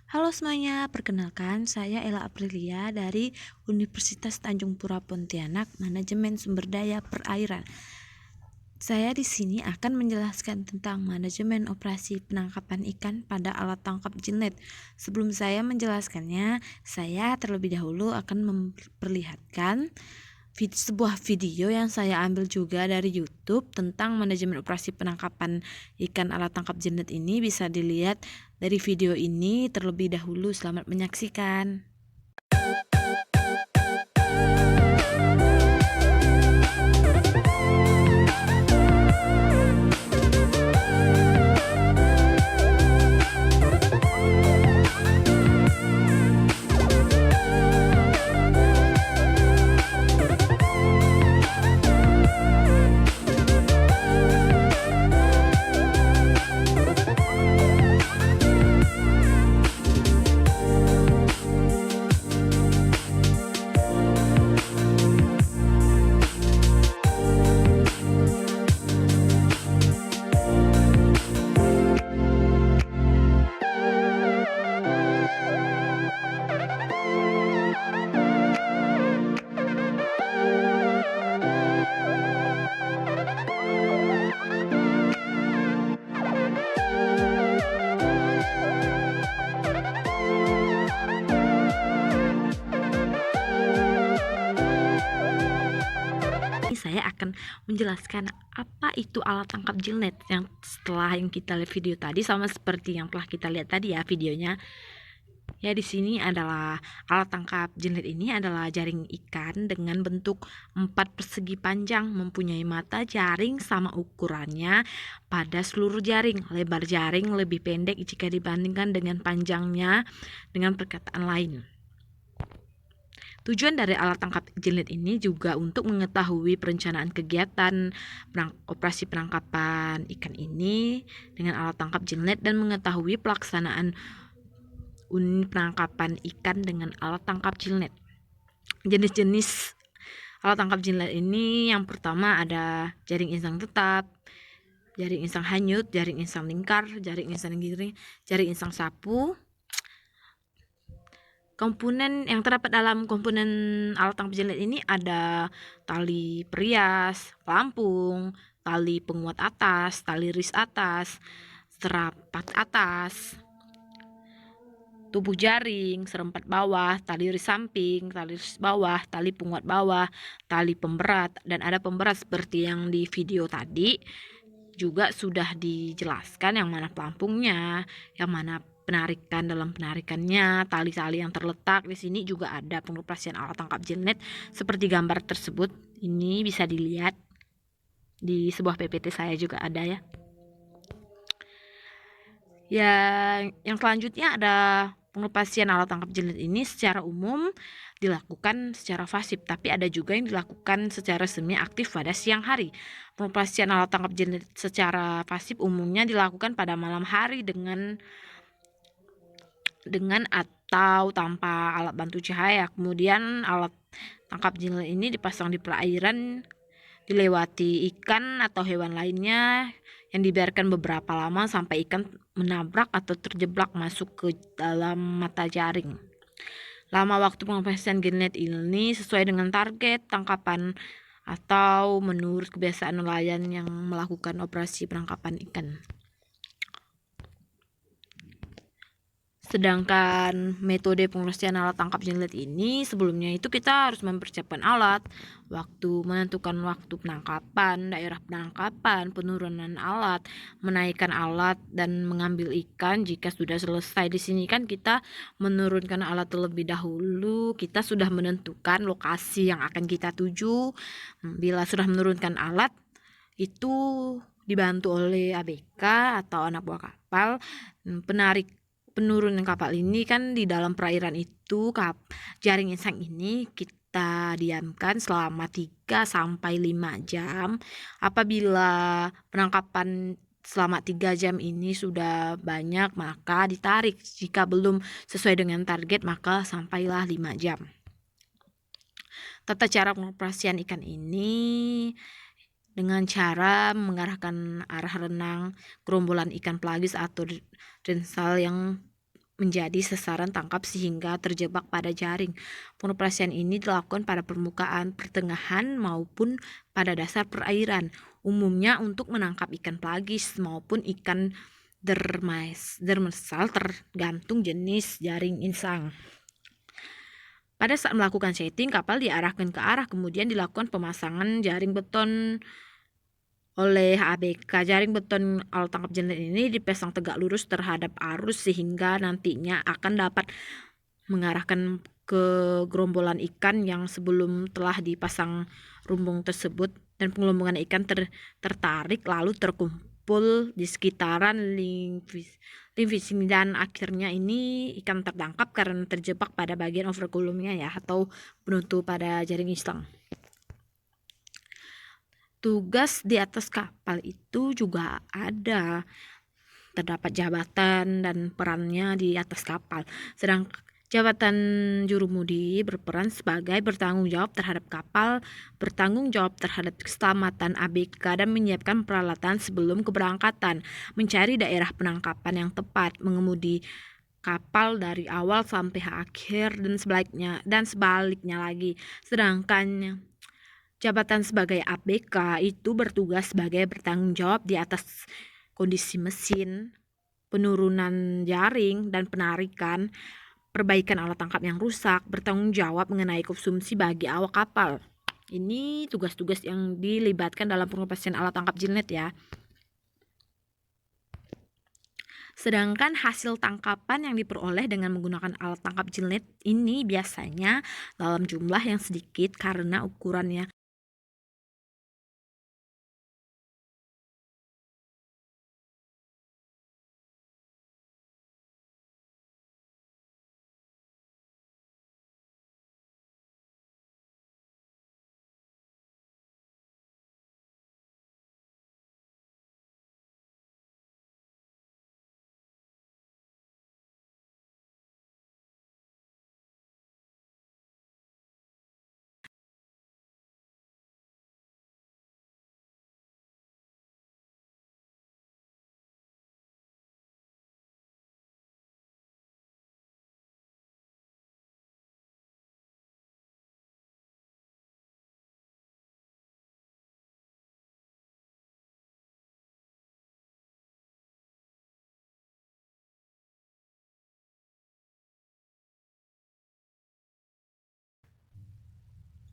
Halo semuanya, perkenalkan saya Ella Aprilia dari Universitas Tanjung Pura Pontianak, Manajemen Sumber Daya Perairan. Saya di sini akan menjelaskan tentang manajemen operasi penangkapan ikan pada alat tangkap jilnet. Sebelum saya menjelaskannya, saya terlebih dahulu akan memperlihatkan sebuah video yang saya ambil juga dari YouTube tentang manajemen operasi penangkapan ikan alat tangkap jilnet ini. Bisa dilihat dari video ini terlebih dahulu. Selamat menyaksikan. Saya akan menjelaskan apa itu alat tangkap jilnet yang setelah yang kita lihat video tadi, sama seperti yang telah kita lihat tadi ya videonya. Ya, di sini adalah alat tangkap jilnet. Ini adalah jaring ikan dengan bentuk 4 persegi panjang, mempunyai mata jaring sama ukurannya pada seluruh jaring. Lebar jaring lebih pendek jika dibandingkan dengan panjangnya. Dengan perkataan lain, tujuan dari alat tangkap jilnet ini juga untuk mengetahui perencanaan kegiatan operasi penangkapan ikan ini dengan alat tangkap jilnet dan mengetahui pelaksanaan unit penangkapan ikan dengan alat tangkap jilnet. Jenis-jenis alat tangkap jilnet ini yang pertama ada jaring insang tetap, jaring insang hanyut, jaring insang lingkar, jaring insang giring, jaring insang sapu. Komponen yang terdapat dalam komponen alat tangkap jilnet ini ada tali perias, pelampung, tali penguat atas, tali ris atas, serapat atas, tubuh jaring, serempat bawah, tali ris samping, tali ris bawah, tali penguat bawah, tali pemberat, dan ada pemberat seperti yang di video tadi. Juga sudah dijelaskan yang mana pelampungnya, yang mana penarikan dalam penarikannya, tali-tali yang terletak. Di sini juga ada pengoperasian alat tangkap jilnet seperti gambar tersebut. Ini bisa dilihat di sebuah PPT saya juga ada ya. Yang selanjutnya ada pengoperasian alat tangkap jilnet ini secara umum dilakukan secara pasif, tapi ada juga yang dilakukan secara semi aktif pada siang hari. Pengoperasian alat tangkap jilnet secara pasif umumnya dilakukan pada malam hari dengan atau tanpa alat bantu cahaya. Kemudian alat tangkap jilnet ini dipasang di perairan, dilewati ikan atau hewan lainnya yang dibiarkan beberapa lama sampai ikan menabrak atau terjebak masuk ke dalam mata jaring. Lama waktu pengoperasian jilnet ini sesuai dengan target tangkapan atau menurut kebiasaan nelayan yang melakukan operasi penangkapan ikan. Sedangkan metode pengoperasian alat tangkap jilnet ini sebelumnya itu kita harus mempersiapkan alat, menentukan waktu penangkapan, daerah penangkapan, penurunan alat, menaikkan alat, dan mengambil ikan jika sudah selesai. Di sini kan kita menurunkan alat terlebih dahulu, kita sudah menentukan lokasi yang akan kita tuju. Bila sudah menurunkan alat, itu dibantu oleh ABK atau anak buah kapal, penurunan kapal ini kan di dalam perairan itu jaring insang ini kita diamkan selama 3-5 jam. Apabila penangkapan selama 3 jam ini sudah banyak, maka ditarik. Jika belum sesuai dengan target, maka sampailah 5 jam. Tata cara pengoperasian ikan ini dengan cara mengarahkan arah renang gerombolan ikan pelagis atau densal yang menjadi sasaran tangkap sehingga terjebak pada jaring. Pengoperasian ini dilakukan pada permukaan, pertengahan, maupun pada dasar perairan, umumnya untuk menangkap ikan pelagis maupun ikan demersal tergantung jenis jaring insang. Pada saat melakukan setting, kapal diarahkan ke arah, kemudian dilakukan pemasangan jaring beton oleh ABK. Jaring beton alat tangkap jenlet ini dipasang tegak lurus terhadap arus sehingga nantinya akan dapat mengarahkan ke gerombolan ikan yang sebelum telah dipasang rumbung tersebut, dan penggelembungan ikan tertarik lalu terkumpul di sekitaran link fishing, dan akhirnya ini ikan tertangkap karena terjebak pada bagian overcolumnya ya, atau penutup pada jaring insang. Tugas di atas kapal itu juga ada, terdapat jabatan dan perannya di atas kapal. Sedangkan jabatan jurumudi berperan sebagai bertanggung jawab terhadap kapal, bertanggung jawab terhadap keselamatan ABK, dan menyiapkan peralatan sebelum keberangkatan, mencari daerah penangkapan yang tepat, mengemudi kapal dari awal sampai akhir dan sebaliknya lagi. Sedangkan jabatan sebagai ABK itu bertugas sebagai bertanggung jawab di atas kondisi mesin, penurunan jaring dan penarikan, perbaikan alat tangkap yang rusak, bertanggung jawab mengenai konsumsi bagi awak kapal. Ini tugas-tugas yang dilibatkan dalam pengoperasian alat tangkap jenlet ya. Sedangkan hasil tangkapan yang diperoleh dengan menggunakan alat tangkap jenlet ini biasanya dalam jumlah yang sedikit karena ukurannya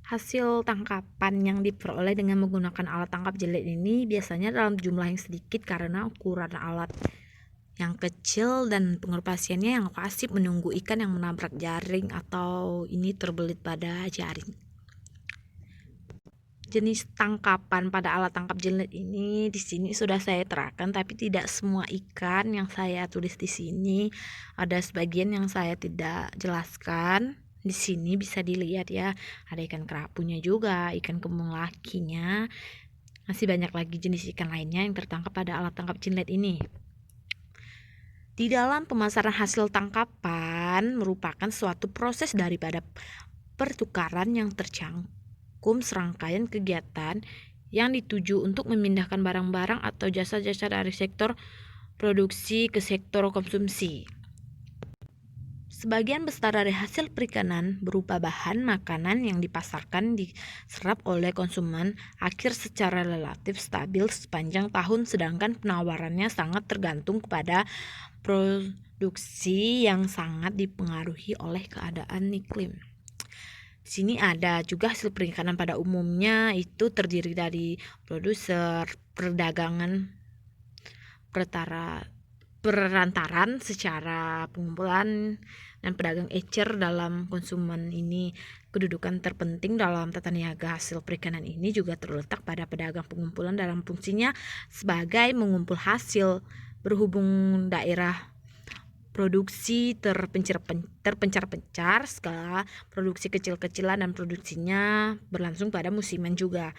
hasil tangkapan yang diperoleh dengan menggunakan alat tangkap jenlet ini biasanya dalam jumlah yang sedikit karena ukuran alat yang kecil dan pengoperasiannya yang pasif menunggu ikan yang menabrak jaring atau ini terbelit pada jaring. Jenis tangkapan pada alat tangkap jenlet ini di sini sudah saya terangkan, tapi tidak semua ikan yang saya tulis di sini. Ada sebagian yang saya tidak jelaskan. Di sini bisa dilihat ya, ada ikan kerapunya juga, ikan kembung lakinya. Masih banyak lagi jenis ikan lainnya yang tertangkap pada alat tangkap jenlet ini. Di dalam pemasaran hasil tangkapan merupakan suatu proses daripada pertukaran yang tercangkum serangkaian kegiatan yang dituju untuk memindahkan barang-barang atau jasa-jasa dari sektor produksi ke sektor konsumsi. Sebagian besar dari hasil perikanan berupa bahan makanan yang dipasarkan diserap oleh konsumen akhir secara relatif stabil sepanjang tahun, sedangkan penawarannya sangat tergantung kepada produksi yang sangat dipengaruhi oleh keadaan iklim. Di sini ada juga hasil perikanan pada umumnya itu terdiri dari produser, perdagangan, perantaran secara pengumpulan, dan pedagang ecer dalam konsumen ini. Kedudukan terpenting dalam tata niaga hasil perikanan ini juga terletak pada pedagang pengumpulan dalam fungsinya sebagai mengumpul hasil, berhubung daerah produksi terpencar-pencar, skala produksi kecil-kecilan dan produksinya berlangsung pada musiman juga.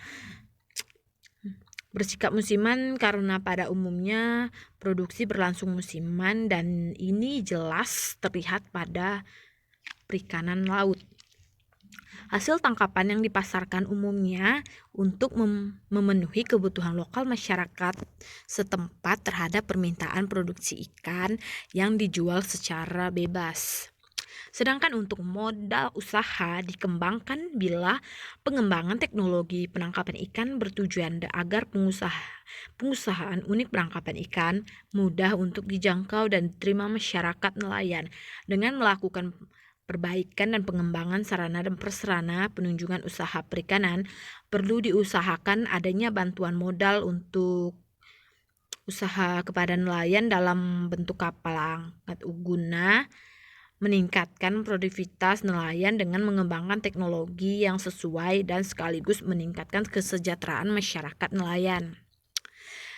Bersikap musiman karena pada umumnya produksi berlangsung musiman, dan ini jelas terlihat pada perikanan laut. Hasil tangkapan yang dipasarkan umumnya untuk memenuhi kebutuhan lokal masyarakat setempat terhadap permintaan produksi ikan yang dijual secara bebas. Sedangkan untuk modal usaha dikembangkan bila pengembangan teknologi penangkapan ikan bertujuan agar pengusahaan unit penangkapan ikan mudah untuk dijangkau dan diterima masyarakat nelayan dengan melakukan perbaikan dan pengembangan sarana dan prasarana penunjang usaha perikanan. Perlu diusahakan adanya bantuan modal untuk usaha kepada nelayan dalam bentuk kapal angkat guna meningkatkan produktivitas nelayan dengan mengembangkan teknologi yang sesuai dan sekaligus meningkatkan kesejahteraan masyarakat nelayan.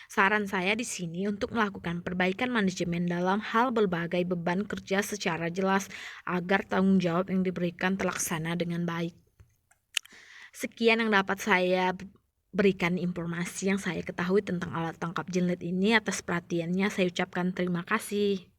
Saran saya di sini untuk melakukan perbaikan manajemen dalam hal berbagai beban kerja secara jelas agar tanggung jawab yang diberikan terlaksana dengan baik. Sekian yang dapat saya berikan informasi yang saya ketahui tentang alat tangkap jenlit ini. Atas perhatiannya saya ucapkan terima kasih.